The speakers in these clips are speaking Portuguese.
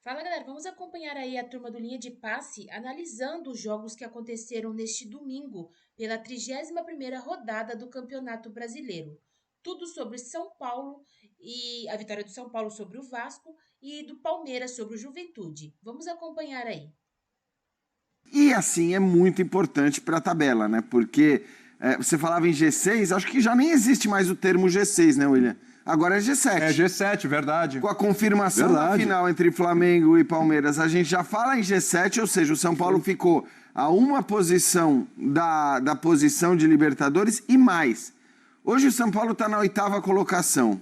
Fala galera, vamos acompanhar aí a turma do Linha de Passe analisando os jogos que aconteceram neste domingo pela 31ª rodada do Campeonato Brasileiro. Tudo sobre São Paulo e a vitória do São Paulo sobre o Vasco e do Palmeiras sobre o Juventude. Vamos acompanhar aí. E assim é muito importante para a tabela, né? Porque você falava em G6, acho que já nem existe mais o termo G6, né, William? Agora é G7. É G7, verdade. Com a confirmação da final entre Flamengo e Palmeiras, a gente já fala em G7, ou seja, o São Paulo ficou a uma posição da posição de Libertadores e mais. Hoje o São Paulo está na 8ª colocação.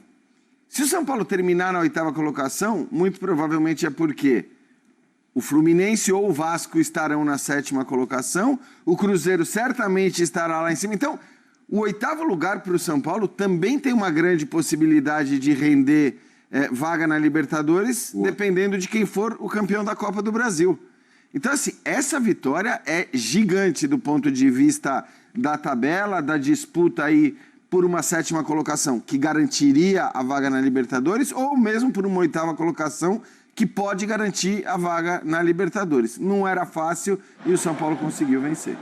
Se o São Paulo terminar na 8ª colocação, muito provavelmente é porque o Fluminense ou o Vasco estarão na 7ª colocação, o Cruzeiro certamente estará lá em cima. Então, o 8º lugar para o São Paulo também tem uma grande possibilidade de render vaga na Libertadores, dependendo de quem for o campeão da Copa do Brasil. Então, assim, essa vitória é gigante do ponto de vista da tabela, da disputa aí por uma 7ª colocação, que garantiria a vaga na Libertadores, ou mesmo por uma 8ª colocação, que pode garantir a vaga na Libertadores. Não era fácil e o São Paulo conseguiu vencer.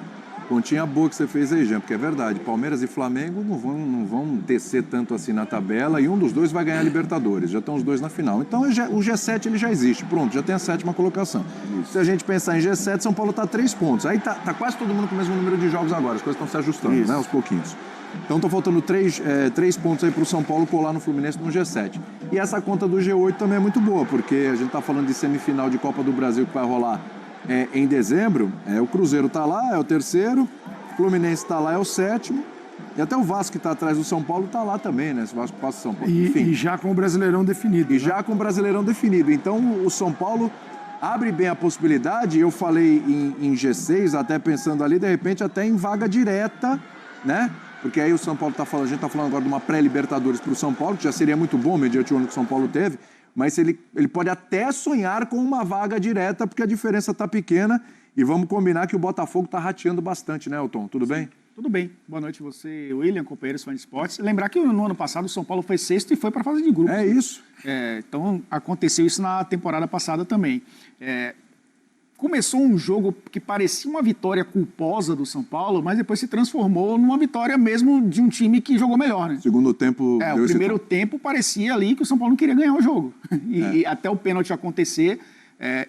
Continha boa que você fez aí, Jean, porque é verdade. Palmeiras e Flamengo não vão descer tanto assim na tabela e um dos dois vai ganhar a Libertadores. Já estão os dois na final. Então o G7 ele já existe. Pronto, já tem a 7ª colocação. Isso. Se a gente pensar em G7, São Paulo está a 3 pontos. Aí tá quase todo mundo com o mesmo número de jogos agora. As coisas estão se ajustando, né, aos pouquinhos. Então estão faltando 3 pontos aí para o São Paulo colar no Fluminense no G7. E essa conta do G8 também é muito boa, porque a gente está falando de semifinal de Copa do Brasil que vai rolar em dezembro. O Cruzeiro está lá, é o 3º, o Fluminense está lá, é o 7º, e até o Vasco que está atrás do São Paulo está lá também, né? Se o Vasco passa o São Paulo. E já com o Brasileirão definido. E já com o Brasileirão definido. Então o São Paulo abre bem a possibilidade, eu falei em G6, até pensando ali, de repente até em vaga direta, né? Porque aí o São Paulo a gente está falando agora de uma pré-Libertadores para o São Paulo, que já seria muito bom, mediante o ano que o São Paulo teve, mas ele pode até sonhar com uma vaga direta, porque a diferença está pequena, e vamos combinar que o Botafogo está rateando bastante, né, Elton? Tudo bem? Tudo bem. Boa noite você, William, companheiros fãs de esportes. Lembrar que no ano passado o São Paulo foi 6º e foi para a fase de grupos. É isso. Então, aconteceu isso na temporada passada também. Começou um jogo que parecia uma vitória culposa do São Paulo, mas depois se transformou numa vitória mesmo de um time que jogou melhor, né? Segundo tempo... O primeiro tempo parecia ali que o São Paulo não queria ganhar o jogo. E até o pênalti acontecer,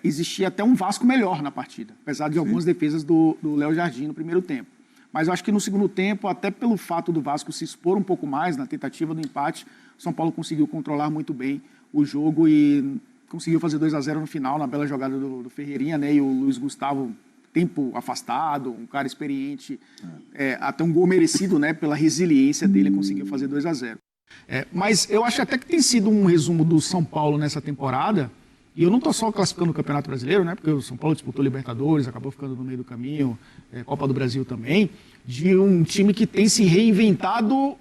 existia até um Vasco melhor na partida, apesar de algumas defesas do Léo Jardim no primeiro tempo. Mas eu acho que no segundo tempo, até pelo fato do Vasco se expor um pouco mais na tentativa do empate, o São Paulo conseguiu controlar muito bem o jogo e conseguiu fazer 2-0 no final, na bela jogada do Ferreirinha, né? E o Luiz Gustavo, tempo afastado, um cara experiente, até um gol merecido, né? Pela resiliência dele, conseguiu fazer 2-0. Mas eu acho até que tem sido um resumo do São Paulo nessa temporada, e eu não estou só classificando o Campeonato Brasileiro, né? Porque o São Paulo disputou Libertadores, acabou ficando no meio do caminho, Copa do Brasil também, de um time que tem se reinventado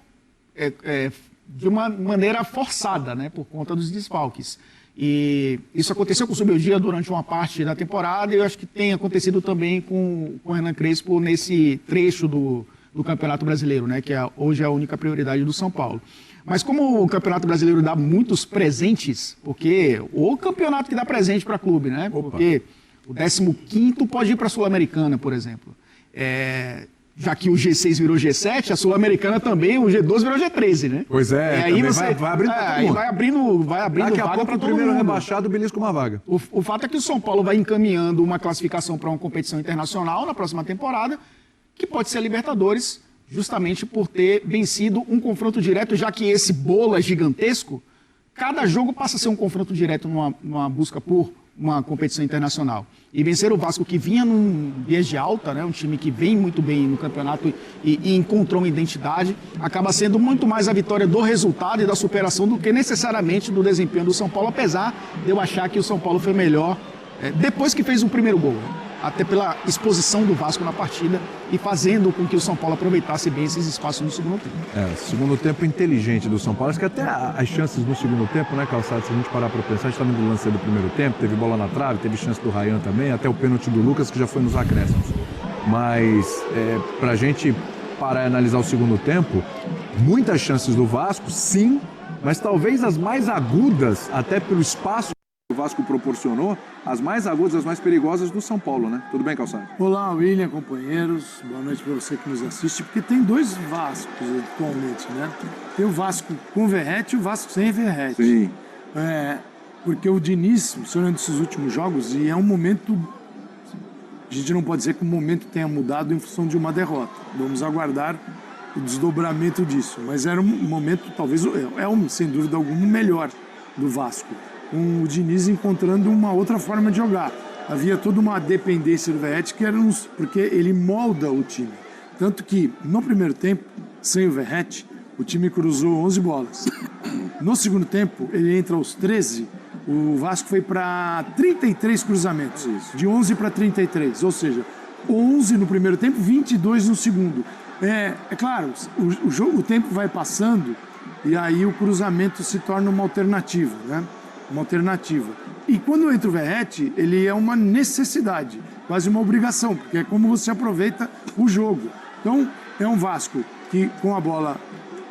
de uma maneira forçada, né? Por conta dos desfalques. E isso aconteceu com o Subeldia durante uma parte da temporada e eu acho que tem acontecido também com o Hernan Crespo nesse trecho do Campeonato Brasileiro, né, que hoje é a única prioridade do São Paulo. Mas como o Campeonato Brasileiro dá muitos presentes, porque o campeonato que dá presente para clube, né? Porque o 15º pode ir para a Sul-Americana, por exemplo. Já que o G6 virou G7, a Sul-Americana também, o G12 virou G13, né? Pois é, aí você vai abrindo aí vai abrindo daqui a pouco o primeiro rebaixado belisca uma vaga. O fato é que o São Paulo vai encaminhando uma classificação para uma competição internacional na próxima temporada, que pode ser a Libertadores, justamente por ter vencido um confronto direto, já que esse bolo é gigantesco, cada jogo passa a ser um confronto direto numa busca por uma competição internacional. E vencer o Vasco, que vinha num viés de alta, né, um time que vem muito bem no campeonato e encontrou uma identidade, acaba sendo muito mais a vitória do resultado e da superação do que necessariamente do desempenho do São Paulo, apesar de eu achar que o São Paulo foi melhor depois que fez o primeiro gol, até pela exposição do Vasco na partida e fazendo com que o São Paulo aproveitasse bem esses espaços no segundo tempo. Segundo tempo inteligente do São Paulo. Acho que até as chances no segundo tempo, né, Calçado, se a gente parar para pensar, a gente está vendo o lance do primeiro tempo, teve bola na trave, teve chance do Ryan também, até o pênalti do Lucas, que já foi nos acréscimos. Mas, para a gente parar e analisar o segundo tempo, muitas chances do Vasco, sim, mas talvez as mais agudas, até pelo espaço Vasco proporcionou, as mais agudas, as mais perigosas do São Paulo, né? Tudo bem, Calçado? Olá, William, companheiros. Boa noite para você que nos assiste, porque tem dois Vascos atualmente, né? Tem o Vasco com Verratti e o Vasco sem Verratti. Sim. Porque o Diniz, funcionando nesses últimos jogos, e é um momento... A gente não pode dizer que o momento tenha mudado em função de uma derrota. Vamos aguardar o desdobramento disso. Mas era um momento, talvez, sem dúvida alguma, melhor do Vasco. Com o Diniz encontrando uma outra forma de jogar. Havia toda uma dependência do Verratti, porque ele molda o time. Tanto que, no primeiro tempo, sem o Verratti, o time cruzou 11 bolas. No segundo tempo, ele entra aos 13, o Vasco foi para 33 cruzamentos. De 11 para 33, ou seja, 11 no primeiro tempo, 22 no segundo. É claro, o tempo vai passando e aí o cruzamento se torna uma alternativa, né? Uma alternativa. E quando entra o Verratti, ele é uma necessidade, quase uma obrigação, porque é como você aproveita o jogo. Então, é um Vasco que com a bola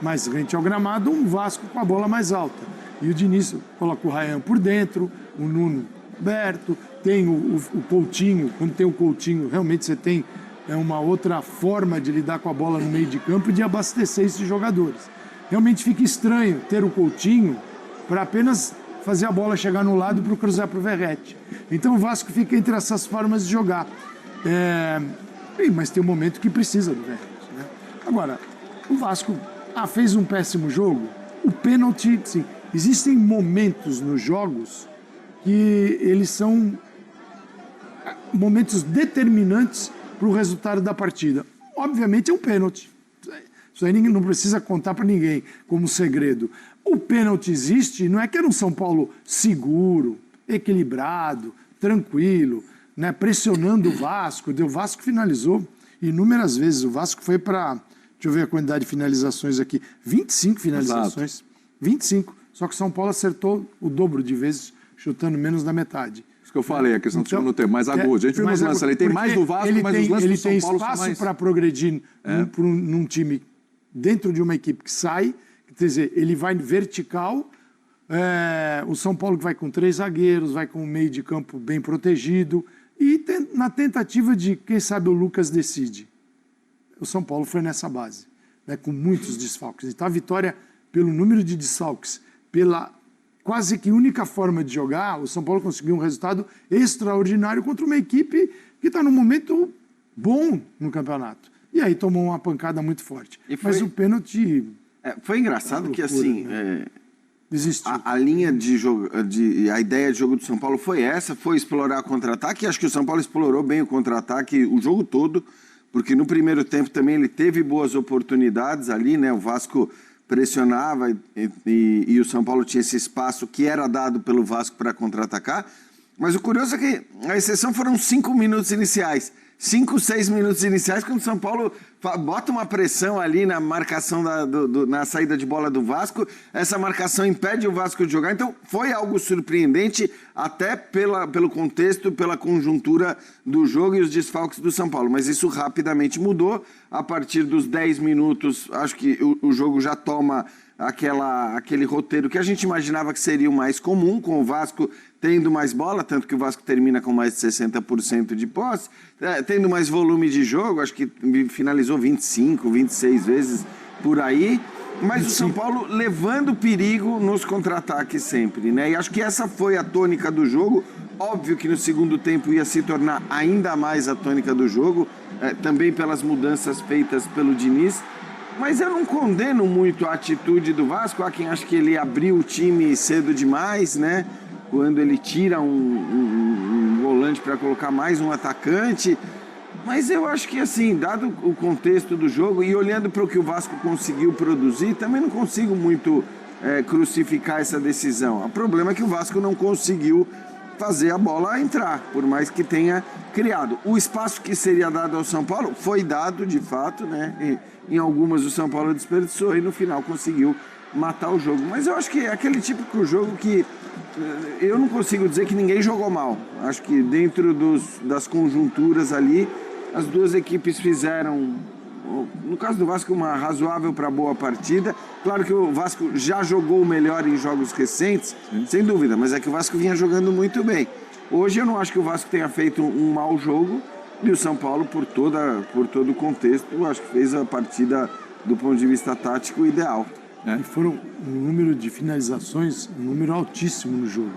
mais rente ao gramado, um Vasco com a bola mais alta. E o Diniz coloca o Ryan por dentro, o Nuno aberto, tem o Coutinho, quando tem o Coutinho, realmente você tem uma outra forma de lidar com a bola no meio de campo e de abastecer esses jogadores. Realmente fica estranho ter o Coutinho para apenas fazer a bola chegar no lado para cruzar para o Verratti. Então o Vasco fica entre essas formas de jogar. Mas tem um momento que precisa do Verratti, né? Agora, o Vasco fez um péssimo jogo. O pênalti, sim. Existem momentos nos jogos que eles são momentos determinantes para o resultado da partida. Obviamente é um pênalti. Isso aí não precisa contar para ninguém como segredo. O pênalti existe, não é que era um São Paulo seguro, equilibrado, tranquilo, né, pressionando o Vasco. O Vasco finalizou inúmeras vezes. O Vasco foi para, deixa eu ver a quantidade de finalizações aqui, 25 finalizações. Exato. 25. Só que o São Paulo acertou o dobro de vezes, chutando menos da metade. Isso que eu falei, a questão do segundo tempo, mais agudo. A gente viu nos lances ali, tem mais do Vasco, mas os lances do São Paulo são mais... Ele tem espaço para progredir num time dentro de uma equipe que sai, quer dizer, ele vai vertical, o São Paulo que vai com 3 zagueiros, vai com um meio de campo bem protegido, e na tentativa de, quem sabe, o Lucas decide. O São Paulo foi nessa base, né, com muitos desfalques. Então a vitória, pelo número de desfalques, pela quase que única forma de jogar, o São Paulo conseguiu um resultado extraordinário contra uma equipe que está num momento bom no campeonato. E aí tomou uma pancada muito forte. Mas o pênalti... Foi engraçado que, assim, né? a linha de jogo, a ideia de jogo do São Paulo foi essa, foi explorar contra-ataque. Acho que o São Paulo explorou bem o contra-ataque o jogo todo, porque no primeiro tempo também ele teve boas oportunidades ali, né? O Vasco pressionava e o São Paulo tinha esse espaço que era dado pelo Vasco para contra-atacar. Mas o curioso é que a exceção foram 5 minutos iniciais. 5, 6 minutos iniciais, quando o São Paulo bota uma pressão ali na marcação na saída de bola do Vasco, essa marcação impede o Vasco de jogar. Então, foi algo surpreendente, até pelo contexto, pela conjuntura do jogo e os desfalques do São Paulo. Mas isso rapidamente mudou. A partir dos 10 minutos, acho que o jogo já toma aquele roteiro que a gente imaginava que seria o mais comum, com o Vasco tendo mais bola, tanto que o Vasco termina com mais de 60% de posse, tendo mais volume de jogo, acho que finalizou 25, 26 vezes por aí, mas o São Paulo levando perigo nos contra-ataques sempre, né? E acho que essa foi a tônica do jogo. Óbvio que no segundo tempo ia se tornar ainda mais a tônica do jogo, também pelas mudanças feitas pelo Diniz. Mas eu não condeno muito a atitude do Vasco. Há quem acha que ele abriu o time cedo demais, né? Quando ele tira um volante para colocar mais um atacante. Mas eu acho que, assim, dado o contexto do jogo e olhando para o que o Vasco conseguiu produzir, também não consigo muito crucificar essa decisão. O problema é que o Vasco não conseguiu fazer a bola entrar, por mais que tenha criado. O espaço que seria dado ao São Paulo foi dado, de fato, né? Em algumas o São Paulo desperdiçou e no final conseguiu matar o jogo. Mas eu acho que é aquele típico jogo que eu não consigo dizer que ninguém jogou mal. Acho que dentro das conjunturas ali, as duas equipes fizeram no caso do Vasco, uma razoável para boa partida. Claro que o Vasco já jogou melhor em jogos recentes, sem dúvida, mas é que o Vasco vinha jogando muito bem. Hoje eu não acho que o Vasco tenha feito um mau jogo, e o São Paulo, por todo o contexto, eu acho que fez a partida, do ponto de vista tático, ideal. E foram um número de finalizações, um número altíssimo no jogo.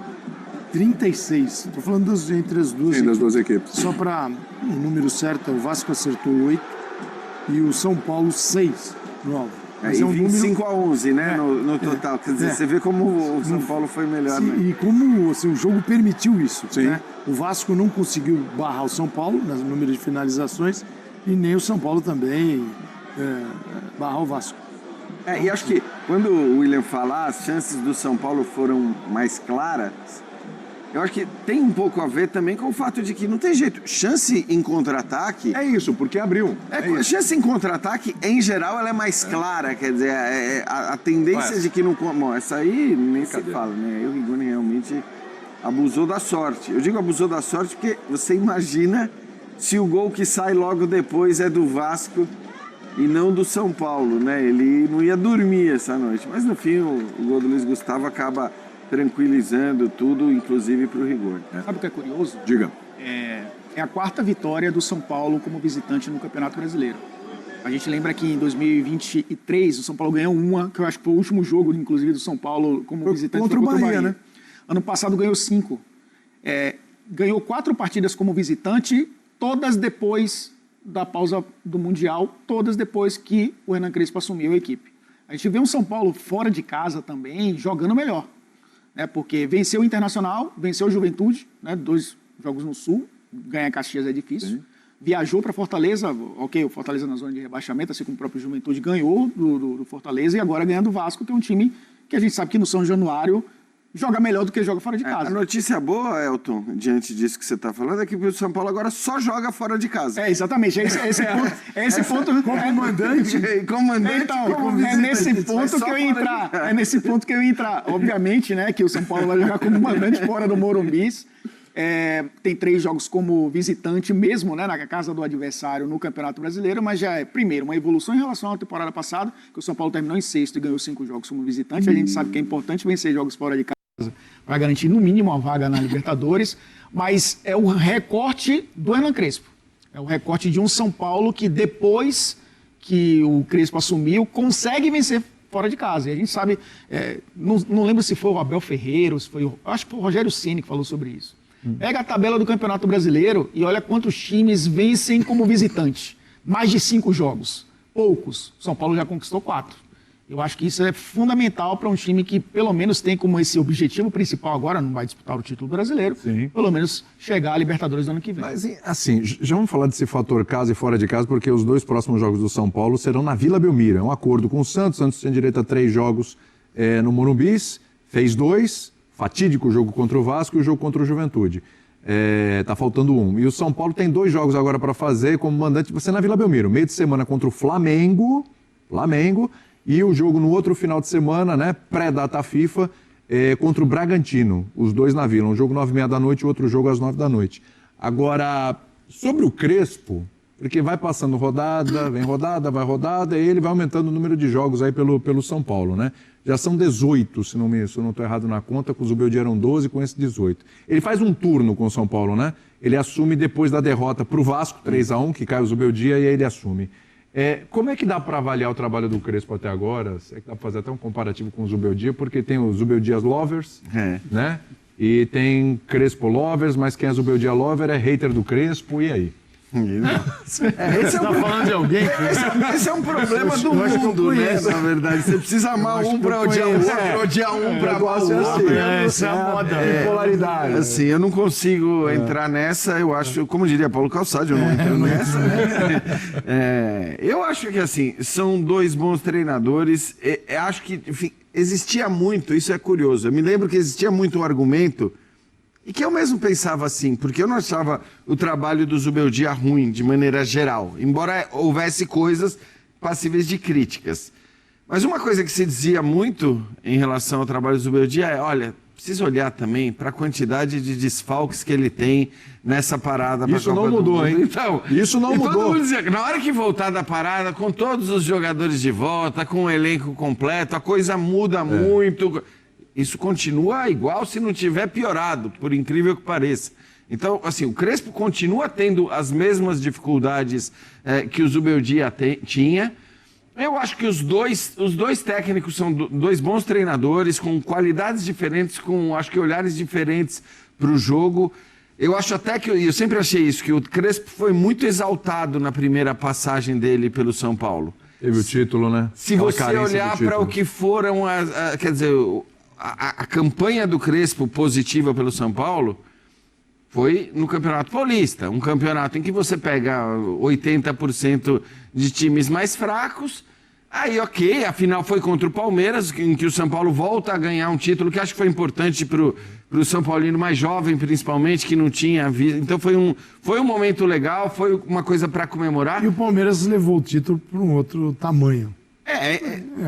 36. Estou falando entre as duas Sim, das duas equipes. Só para o número certo, o Vasco acertou 8 e o São Paulo 6 no alvo. E 25-11, né, no total. Quer dizer, você vê como o São Paulo foi melhor. Sim, né? E como assim, o jogo permitiu isso. Sim. Né? O Vasco não conseguiu barrar o São Paulo no número de finalizações e nem o São Paulo também barrar o Vasco. E acho que quando o William falar, as chances do São Paulo foram mais claras, eu acho que tem um pouco a ver também com o fato de que não tem jeito. Chance em contra-ataque... É isso, porque abriu. Chance em contra-ataque, em geral, ela é mais clara. Quer dizer, a tendência de que não... Bom, essa aí nem se fala, né? O Rigoni realmente abusou da sorte. Eu digo abusou da sorte porque você imagina se o gol que sai logo depois é do Vasco e não do São Paulo, né? Ele não ia dormir essa noite. Mas no fim, o gol do Luiz Gustavo acaba tranquilizando tudo, inclusive para o Rigoni. Sabe o que é curioso? Diga. É a 4ª vitória do São Paulo como visitante no Campeonato Brasileiro. A gente lembra que em 2023 o São Paulo ganhou uma, que eu acho que foi o último jogo, inclusive, do São Paulo como visitante contra o Bahia, né? Ano passado ganhou 5. Ganhou 4 partidas como visitante, todas depois da pausa do Mundial, todas depois que o Hernan Crespo assumiu a equipe. A gente vê um São Paulo fora de casa também, jogando melhor. Porque venceu o Internacional, venceu o Juventude, 2 jogos no Sul, ganhar Caxias é difícil. Sim. Viajou para Fortaleza, o Fortaleza na zona de rebaixamento, assim como o próprio Juventude ganhou do Fortaleza e agora ganha do Vasco, que é um time que a gente sabe que no São Januário joga melhor do que joga fora de casa. A notícia boa, Elton, diante disso que você está falando, é que o São Paulo agora só joga fora de casa. Exatamente. Esse ponto. Como mandante. Então, é nesse ponto que eu ia entrar. É nesse ponto que eu ia entrar. Obviamente, né, que o São Paulo vai jogar como mandante fora do Morumbi. Tem 3 jogos como visitante mesmo, né, na casa do adversário no Campeonato Brasileiro, mas já é, primeiro, uma evolução em relação à temporada passada, que o São Paulo terminou em 6º e ganhou 5 jogos como visitante. A gente sabe que é importante vencer jogos fora de casa para garantir, no mínimo, uma vaga na Libertadores, mas é o recorte do Hernan Crespo. É o recorte de um São Paulo que, depois que o Crespo assumiu, consegue vencer fora de casa. E a gente sabe, não lembro se foi o Abel Ferreira, acho que foi o Rogério Ceni que falou sobre isso. Pega a tabela do Campeonato Brasileiro e olha quantos times vencem como visitante. Mais de 5 jogos. Poucos. São Paulo já conquistou 4. Eu acho que isso é fundamental para um time que, pelo menos, tem como esse objetivo principal agora, não vai disputar o título brasileiro, pelo menos chegar à Libertadores no ano que vem. Mas, assim, já vamos falar desse fator casa e fora de casa, porque os 2 próximos jogos do São Paulo serão na Vila Belmiro. É um acordo com o Santos. O Santos tem direito a 3 jogos no Morumbi, fez 2, fatídico jogo contra o Vasco e o jogo contra o Juventude. Tá faltando 1. E o São Paulo tem 2 jogos agora para fazer como mandante, você na Vila Belmiro. Meio de semana contra o Flamengo, e o jogo no outro final de semana, né, pré-data FIFA, contra o Bragantino. Os 2 na Vila. Um jogo 9h30 da noite e outro jogo às 9 da noite. Agora, sobre o Crespo, porque vai passando rodada, vem rodada, vai rodada, e ele vai aumentando o número de jogos aí pelo São Paulo, né? Já são 18, se não estou errado na conta, com o Zubeldia eram 12, com esse 18. Ele faz um turno com o São Paulo, né? Ele assume depois da derrota para o Vasco, 3-1, que cai o Zubeldia, e aí ele assume. Como é que dá para avaliar o trabalho do Crespo até agora? É que dá para fazer até um comparativo com o Zubeldia, porque tem os Zubeldias Lovers, né? E tem Crespo Lovers, mas quem é Zubeldia Lover é hater do Crespo, e aí? Esse é falando de alguém? Esse é um problema do mundo, né? Na verdade, você precisa amar um para odiar o outro, odiar um para amar o outro. Essa é a moda, bipolaridade. Assim, eu não consigo entrar nessa, eu acho, como diria Paulo Calçade, eu não entro nessa. Eu acho que, assim, são 2 bons treinadores. Acho que, enfim, existia muito, isso é curioso. Eu me lembro que existia muito um argumento. E que eu mesmo pensava assim, porque eu não achava o trabalho do Zubeldia ruim, de maneira geral, embora houvesse coisas passíveis de críticas. Mas uma coisa que se dizia muito em relação ao trabalho do Zubeldia olha, precisa olhar também para a quantidade de desfalques que ele tem nessa parada. Isso não mudou, hein? Então, isso não mudou. Todo mundo dizia que na hora que voltar da parada, com todos os jogadores de volta, com o elenco completo, a coisa muda muito. Isso continua igual se não tiver piorado, por incrível que pareça. Então, assim, o Crespo continua tendo as mesmas dificuldades que o Zubeldia tinha. Eu acho que os dois técnicos são dois bons treinadores, com qualidades diferentes, com, acho que, olhares diferentes para o jogo. Eu acho até que, eu sempre achei isso, que o Crespo foi muito exaltado na primeira passagem dele pelo São Paulo. Teve o título, né? Se você olhar para o que foram, quer dizer, a campanha do Crespo positiva pelo São Paulo foi no Campeonato Paulista, um campeonato em que você pega 80% de times mais fracos. Aí, ok, a final foi contra o Palmeiras, em que o São Paulo volta a ganhar um título que acho que foi importante para o São Paulino mais jovem, principalmente, que não tinha visto. Então foi um momento legal, foi uma coisa para comemorar. E o Palmeiras levou o título para um outro tamanho.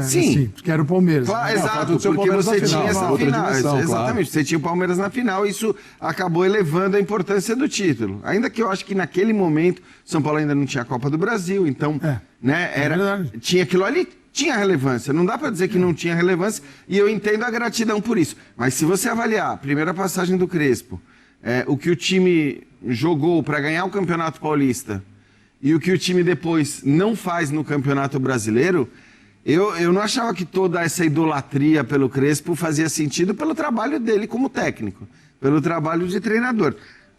Sim. Sim, porque era o Palmeiras. Claro, né? exato, porque você tinha essa final. Dimensão, Exatamente, claro. você tinha o Palmeiras na final, isso acabou elevando a importância do título. Ainda que eu acho que naquele momento, São Paulo ainda não tinha a Copa do Brasil, então, né, tinha aquilo ali, tinha relevância. Não dá para dizer que não tinha relevância, e eu entendo a gratidão por isso. Mas se você avaliar a primeira passagem do Crespo, o que o time jogou para ganhar o Campeonato Paulista e o que o time depois não faz no Campeonato Brasileiro, eu não achava que toda essa idolatria pelo Crespo fazia sentido pelo trabalho dele como técnico, pelo trabalho de treinador.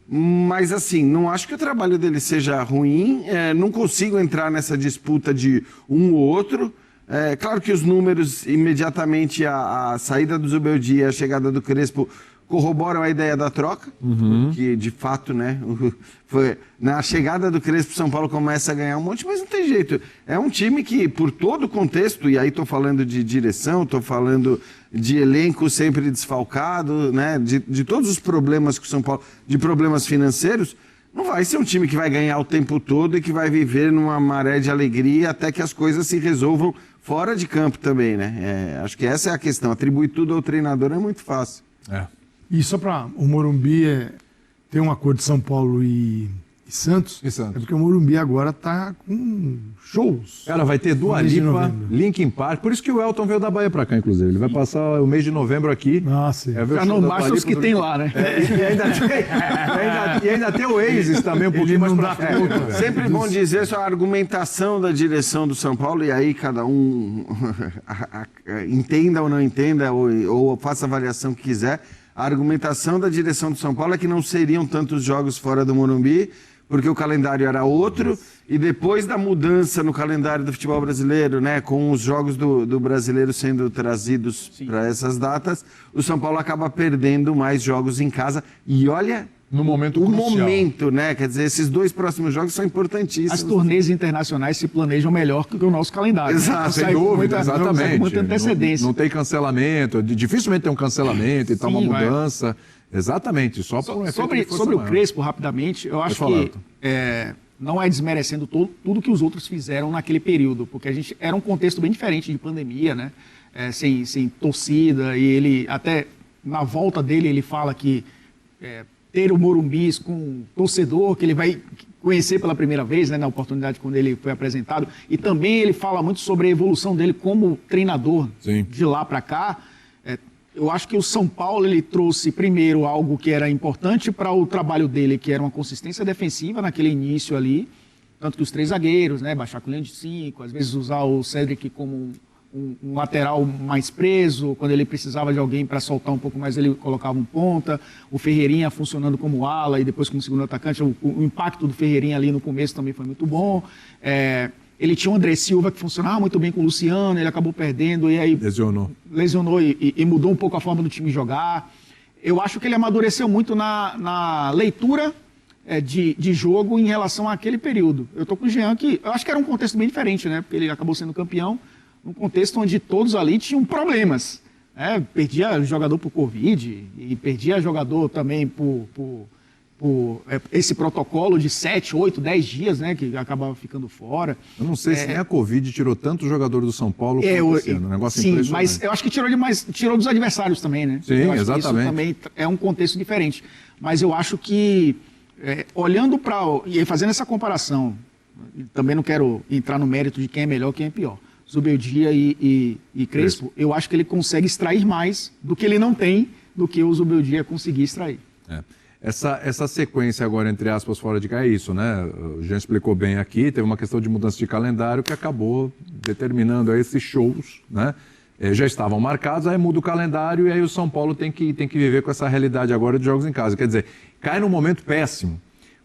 Mas, assim, não acho que o trabalho dele seja ruim, não consigo entrar nessa disputa de um ou outro. Claro que os números, imediatamente a saída do Zubeldia e a chegada do Crespo corroboram a ideia da troca, que de fato, né, foi na chegada do Crespo, São Paulo começa a ganhar um monte, mas não tem jeito. É um time que, por todo o contexto, e aí estou falando de direção, estou falando de elenco sempre desfalcado, né, de todos os problemas que o São Paulo, de problemas financeiros, não vai ser um time que vai ganhar o tempo todo e que vai viver numa maré de alegria até que as coisas se resolvam fora de campo também, né? Acho que essa é a questão. Atribuir tudo ao treinador é muito fácil. E só para o Morumbi ter um acordo de São Paulo e Santos, é porque o Morumbi agora está com shows. Cara, vai ter Dua Lipa, Linkin Park, por isso que o Elton veio da Bahia para cá, inclusive. Ele vai passar o mês de novembro aqui. Nossa, já não basta os que tem lá, né? E ainda tem o Oasis também, um pouquinho mais pra frente. Sempre bom dizer só a argumentação da direção do São Paulo, e aí cada um entenda ou não entenda, ou faça a avaliação que quiser. A argumentação da direção do São Paulo é que não seriam tantos jogos fora do Morumbi, porque o calendário era outro, e depois da mudança no calendário do futebol brasileiro, né, com os jogos do brasileiro sendo trazidos para essas datas, o São Paulo acaba perdendo mais jogos em casa. E olha, no momento o crucial. momento, né? Quer dizer, esses dois próximos jogos são importantíssimos. As turnês internacionais se planejam melhor que o nosso calendário. Exato, sem dúvida, exatamente. Muita antecedência. Não tem cancelamento, dificilmente tem um cancelamento e tal, uma mudança. Exatamente, só por um efeito sobre o Crespo, rapidamente, eu acho que não é desmerecendo tudo que os outros fizeram naquele período, porque a gente era um contexto bem diferente de pandemia, né? Sem torcida, e ele até na volta dele ele fala que ter o Morumbi com torcedor que ele vai conhecer pela primeira vez, né, na oportunidade quando ele foi apresentado, e também ele fala muito sobre a evolução dele como treinador de lá para cá. Eu acho que o São Paulo ele trouxe primeiro algo que era importante para o trabalho dele, que era uma consistência defensiva naquele início ali, tanto que os três zagueiros, né, baixar com linha de 5, às vezes usar o Cedric como um lateral mais preso, quando ele precisava de alguém para soltar um pouco mais, ele colocava um ponta, o Ferreirinha funcionando como ala e depois como segundo atacante, o impacto do Ferreirinha ali no começo também foi muito bom. Ele tinha o André Silva, que funcionava muito bem com o Luciano, ele acabou perdendo e aí lesionou e mudou um pouco a forma do time jogar. Eu acho que ele amadureceu muito na leitura de jogo em relação àquele período. Eu estou com o Jean, que eu acho que era um contexto bem diferente, né? Porque ele acabou sendo campeão num contexto onde todos ali tinham problemas. Perdia jogador por Covid e perdia jogador também por esse protocolo de 7, 8, 10 dias, né, que acabava ficando fora. Eu não sei se nem a Covid tirou tanto jogador do São Paulo quanto esse ano. Um negócio sim, impressionante. mas eu acho que tirou dos adversários também, né? Sim, eu acho que exatamente. isso também é um contexto diferente. Mas eu acho que, olhando para... E fazendo essa comparação, também não quero entrar no mérito de quem é melhor, quem é pior. Zubeldia e Crespo, eu acho que ele consegue extrair mais do que ele não tem, do que o Zubeldia conseguir extrair. Essa sequência agora, entre aspas, fora de cá é isso, né? O Jean explicou bem aqui, teve uma questão de mudança de calendário que acabou determinando aí esses shows, né? Já estavam marcados, aí muda o calendário e aí o São Paulo tem que viver com essa realidade agora de jogos em casa. Quer dizer, cai num momento péssimo,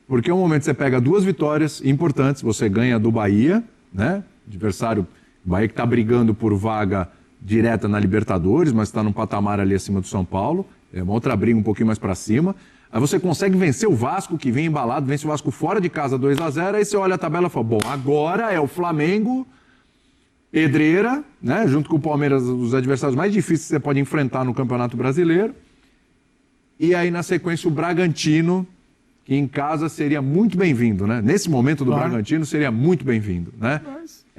porque é um momento que você pega 2 vitórias importantes, você ganha do Bahia, né? Adversário, Bahia que está brigando por vaga direta na Libertadores, mas está num patamar ali acima do São Paulo, é uma outra briga um pouquinho mais para cima. Aí você consegue vencer o Vasco, que vem embalado, vence o Vasco fora de casa 2-0, aí você olha a tabela e fala, bom, agora é o Flamengo, pedreira, né, junto com o Palmeiras, os adversários mais difíceis que você pode enfrentar no Campeonato Brasileiro. E aí, na sequência, o Bragantino, que em casa seria muito bem-vindo, né? Nesse momento do Bragantino seria muito bem-vindo, né?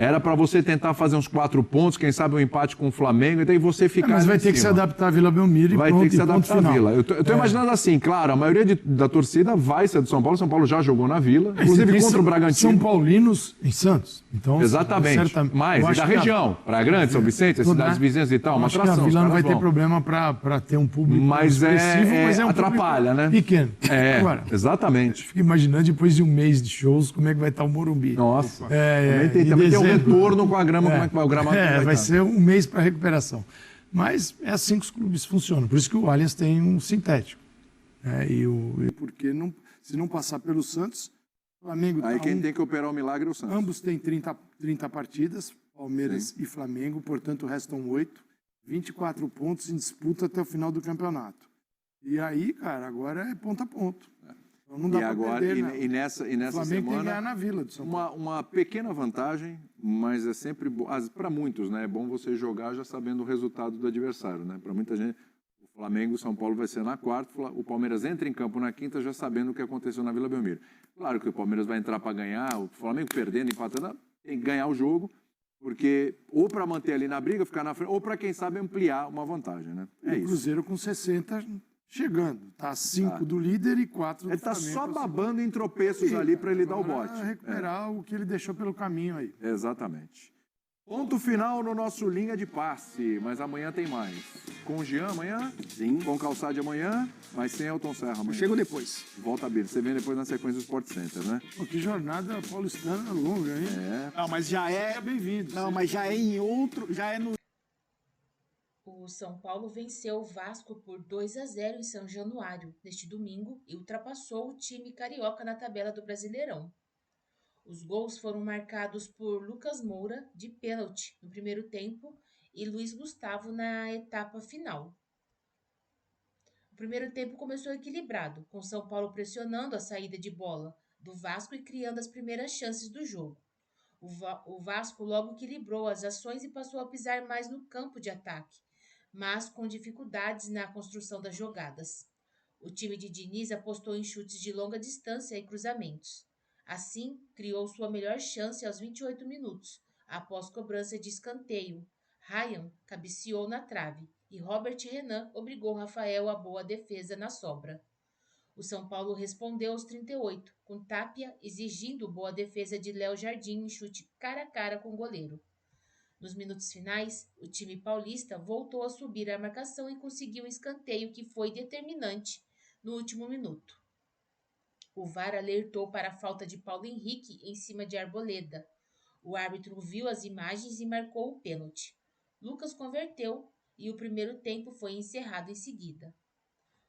Era para você tentar fazer uns 4 pontos, quem sabe um empate com o Flamengo, e daí você ficar mas vai ter que se adaptar à Vila Belmiro e vai pronto, ter que se e ponto adaptar à final. Vila. Eu tô imaginando assim, claro, a maioria da torcida vai ser do São Paulo. São Paulo já jogou na Vila, inclusive contra o Bragantino. São Paulinos em Santos. Então, exatamente. certamente. Mais, e da região, Praia Grande, São Vicente, as cidades vizinhas e tal, uma acho atração. que a Vila não vai os ter caras vão. problema para ter um público Mas expressivo, mas é um atrapalha, público né? pequeno. Agora, exatamente. Fico imaginando depois de um mês de shows como é que vai estar o Morumbi. Nossa, em também tem um dezembro. retorno com a grama, como é que vai o gramado. Vai ser um mês para recuperação. Mas é assim que os clubes funcionam. Por isso que o Allianz tem um sintético. Porque se não passar pelo Santos, o Flamengo... Aí quem tem que operar o milagre é o Santos. Ambos têm 30 partidas, Palmeiras e Flamengo, portanto restam 8, 24 pontos em disputa até o final do campeonato. E aí, cara, agora é ponto a ponto. Então não dá para perder, não. E nessa O Flamengo semana, tem que ganhar na Vila do São Paulo. uma pequena vantagem, mas é sempre bom, para muitos, né? É bom você jogar já sabendo o resultado do adversário, né? Para muita gente, o Flamengo e o São Paulo vai ser na quarta, o Palmeiras entra em campo na quinta já sabendo o que aconteceu na Vila Belmiro. Claro que o Palmeiras vai entrar para ganhar, o Flamengo perdendo, empatando, tem que ganhar o jogo, porque ou para manter ali na briga, ficar na frente, ou para quem sabe ampliar uma vantagem, né? O Cruzeiro com 60 chegando. Tá 5 do líder e 4 do Ele tá Flamengo. só babando em tropeços ali para ele dar o bote. Recuperar o que ele deixou pelo caminho aí. Exatamente. Ponto final no nosso Linha de Passe, mas amanhã tem mais. Com o Jean amanhã, Sim. com o Calçade amanhã, mas sem Elton Serra amanhã. Chego depois. Volta a Bíblia. Você vem depois na sequência do Sport Center, né? Pô, que jornada paulistana longa, hein? Não, mas já é... Bem-vindo. Não, mas já é em outro... Já é no... O São Paulo venceu o Vasco por 2-0 em São Januário neste domingo e ultrapassou o time carioca na tabela do Brasileirão. Os gols foram marcados por Lucas Moura, de pênalti, no primeiro tempo, e Luiz Gustavo na etapa final. O primeiro tempo começou equilibrado, com São Paulo pressionando a saída de bola do Vasco e criando as primeiras chances do jogo. O Vasco logo equilibrou as ações e passou a pisar mais no campo de ataque, mas com dificuldades na construção das jogadas. O time de Diniz apostou em chutes de longa distância e cruzamentos. Assim, criou sua melhor chance aos 28 minutos, após cobrança de escanteio. Ryan cabeceou na trave e Robert Renan obrigou Rafael à boa defesa na sobra. O São Paulo respondeu aos 38, com Tapia exigindo boa defesa de Léo Jardim em chute cara a cara com o goleiro. Nos minutos finais, o time paulista voltou a subir a marcação e conseguiu um escanteio que foi determinante no último minuto. O VAR alertou para a falta de Paulo Henrique em cima de Arboleda. O árbitro viu as imagens e marcou o pênalti. Lucas converteu e o primeiro tempo foi encerrado em seguida.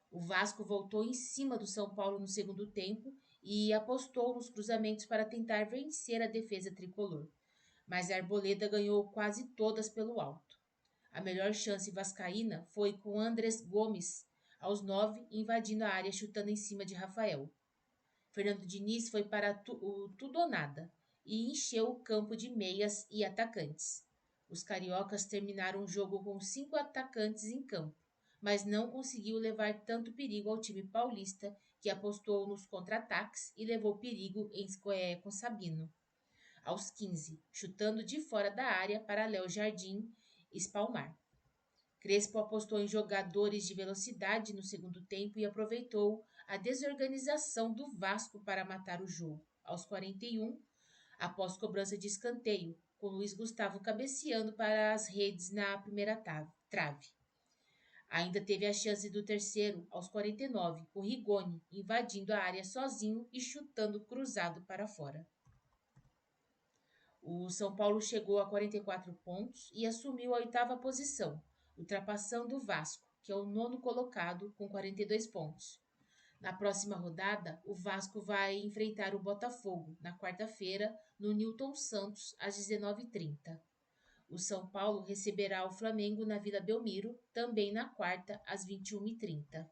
O Vasco voltou em cima do São Paulo no segundo tempo e apostou nos cruzamentos para tentar vencer a defesa tricolor. Mas a Arboleda ganhou quase todas pelo alto. A melhor chance vascaína foi com Andrés Gomes, aos 9, invadindo a área chutando em cima de Rafael. Fernando Diniz foi para o tudo ou nada e encheu o campo de meias e atacantes. Os cariocas terminaram o jogo com 5 atacantes em campo, mas não conseguiu levar tanto perigo ao time paulista, que apostou nos contra-ataques e levou perigo com Sabino. Aos 15, chutando de fora da área para Léo Jardim espalmar. Crespo apostou em jogadores de velocidade no segundo tempo e aproveitou a desorganização do Vasco para matar o jogo. Aos 41, após cobrança de escanteio, com Luiz Gustavo cabeceando para as redes na primeira trave. Ainda teve a chance do terceiro, aos 49, com Rigoni invadindo a área sozinho e chutando cruzado para fora. O São Paulo chegou a 44 pontos e assumiu a 8ª posição, ultrapassando o Vasco, que é o 9º colocado, com 42 pontos. Na próxima rodada, o Vasco vai enfrentar o Botafogo, na quarta-feira, no Newton Santos, às 19h30. O São Paulo receberá o Flamengo na Vila Belmiro, também na quarta, às 21h30.